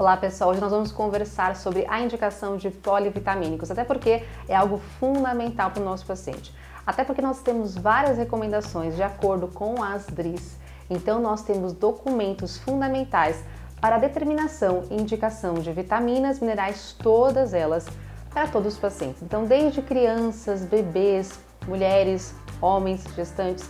Olá pessoal, hoje nós vamos conversar sobre a indicação de polivitamínicos, até porque é algo fundamental para o nosso paciente. Até porque nós temos várias recomendações de acordo com as DRIs, então nós temos documentos fundamentais para a determinação e indicação de vitaminas, minerais, todas elas, para todos os pacientes. Então desde crianças, bebês, mulheres, homens, gestantes,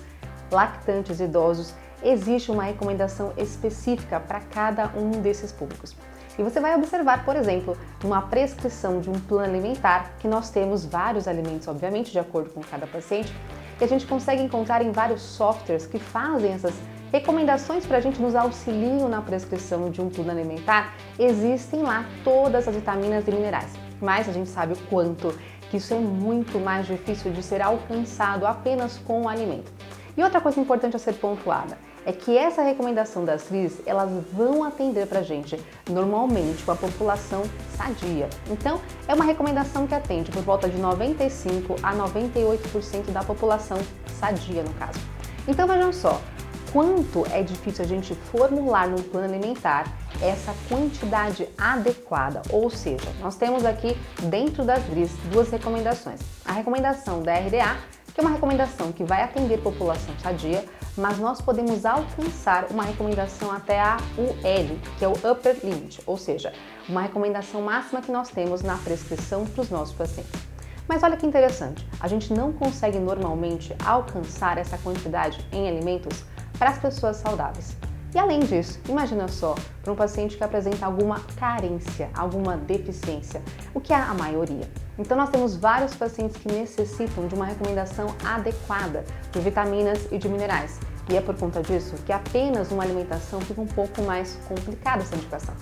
lactantes, idosos, existe uma recomendação específica para cada um desses públicos. E você vai observar, por exemplo, numa prescrição de um plano alimentar, que nós temos vários alimentos, obviamente, de acordo com cada paciente, e a gente consegue encontrar em vários softwares que fazem essas recomendações para a gente, nos auxiliam na prescrição de um plano alimentar. Existem lá todas as vitaminas e minerais, mas a gente sabe o quanto que isso é muito mais difícil de ser alcançado apenas com o alimento. E outra coisa importante a ser pontuada é que essa recomendação das DRIs, elas vão atender pra gente normalmente com a população sadia. Então, é uma recomendação que atende por volta de 95 a 98% da população sadia, no caso. Então, vejam só, quanto é difícil a gente formular no plano alimentar essa quantidade adequada, ou seja, nós temos aqui dentro das DRIs duas recomendações. A recomendação da RDA, que é uma recomendação que vai atender a população sadia, mas nós podemos alcançar uma recomendação até a UL, que é o Upper Limit, ou seja, uma recomendação máxima que nós temos na prescrição para os nossos pacientes. Mas olha que interessante, a gente não consegue normalmente alcançar essa quantidade em alimentos para as pessoas saudáveis. E além disso, imagina só, para um paciente que apresenta alguma carência, alguma deficiência, o que é a maioria. Então nós temos vários pacientes que necessitam de uma recomendação adequada de vitaminas e de minerais. E é por conta disso que apenas uma alimentação fica um pouco mais complicada essa indicação.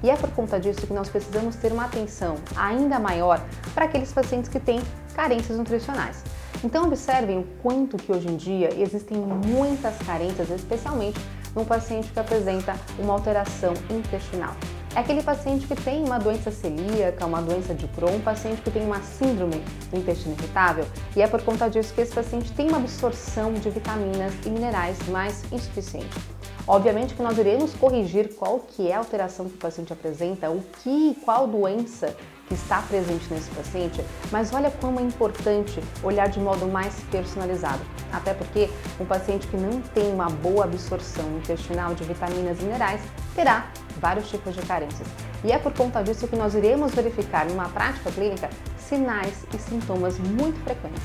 E é por conta disso que nós precisamos ter uma atenção ainda maior para aqueles pacientes que têm carências nutricionais. Então observem o quanto que hoje em dia existem muitas carências, especialmente num paciente que apresenta uma alteração intestinal. É aquele paciente que tem uma doença celíaca, uma doença de Crohn, um paciente que tem uma síndrome do intestino irritável, e é por conta disso que esse paciente tem uma absorção de vitaminas e minerais mais insuficiente. Obviamente que nós iremos corrigir qual que é a alteração que o paciente apresenta, qual doença que está presente nesse paciente, mas olha como é importante olhar de modo mais personalizado. Até porque um paciente que não tem uma boa absorção intestinal de vitaminas e minerais terá vários tipos de carências. E é por conta disso que nós iremos verificar numa prática clínica sinais e sintomas muito frequentes.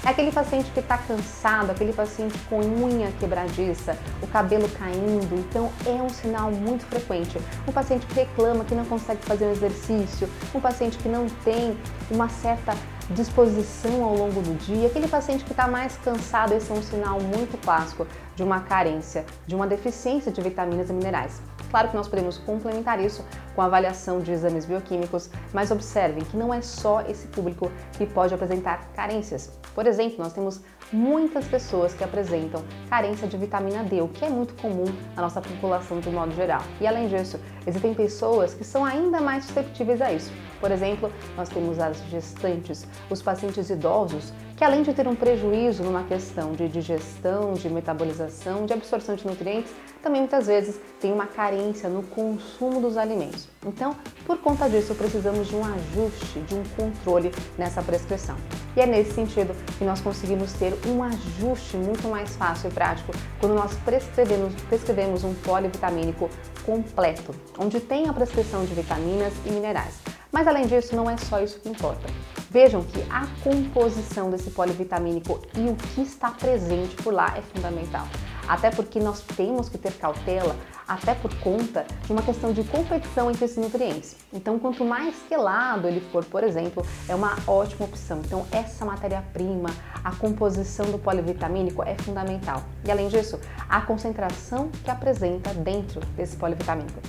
É aquele paciente que está cansado, aquele paciente com unha quebradiça, o cabelo caindo, então é um sinal muito frequente. Um paciente que reclama que não consegue fazer um exercício, um paciente que não tem uma certa disposição ao longo do dia, aquele paciente que está mais cansado, esse é um sinal muito clássico de uma carência, de uma deficiência de vitaminas e minerais. Claro que nós podemos complementar isso com a avaliação de exames bioquímicos, mas observem que não é só esse público que pode apresentar carências. Por exemplo, nós temos muitas pessoas que apresentam carência de vitamina D, o que é muito comum na nossa população de modo geral. E além disso, existem pessoas que são ainda mais susceptíveis a isso. Por exemplo, nós temos as gestantes, os pacientes idosos, que além de ter um prejuízo numa questão de digestão, de metabolização, de absorção de nutrientes, também muitas vezes tem uma carência no consumo dos alimentos. Então, por conta disso, precisamos de um ajuste, de um controle nessa prescrição. E é nesse sentido que nós conseguimos ter um ajuste muito mais fácil e prático quando nós prescrevemos um polivitamínico completo, onde tem a prescrição de vitaminas e minerais. Mas além disso, não é só isso que importa. Vejam que a composição desse polivitamínico e o que está presente por lá é fundamental. Até porque nós temos que ter cautela, até por conta de uma questão de competição entre esses nutrientes. Então, quanto mais quelado ele for, por exemplo, é uma ótima opção. Então, essa matéria-prima, a composição do polivitamínico é fundamental. E além disso, a concentração que apresenta dentro desse polivitamínico.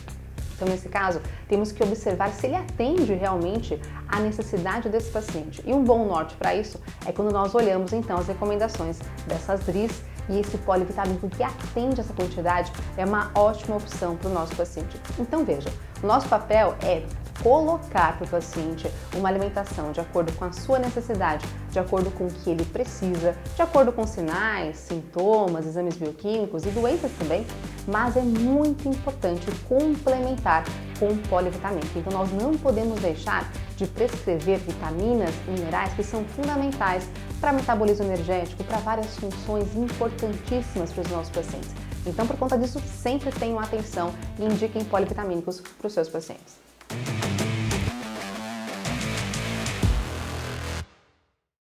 Então, nesse caso, temos que observar se ele atende realmente à necessidade desse paciente. E um bom norte para isso é quando nós olhamos, então, as recomendações dessas DRIs e esse polivitamínico que atende essa quantidade é uma ótima opção para o nosso paciente. Então, veja, o nosso papel é colocar para o paciente uma alimentação de acordo com a sua necessidade, de acordo com o que ele precisa, de acordo com sinais, sintomas, exames bioquímicos e doenças também, mas é muito importante complementar com o polivitamínico. Então nós não podemos deixar de prescrever vitaminas e minerais que são fundamentais para metabolismo energético, para várias funções importantíssimas para os nossos pacientes. Então, por conta disso, sempre tenham atenção e indiquem polivitamínicos para os seus pacientes.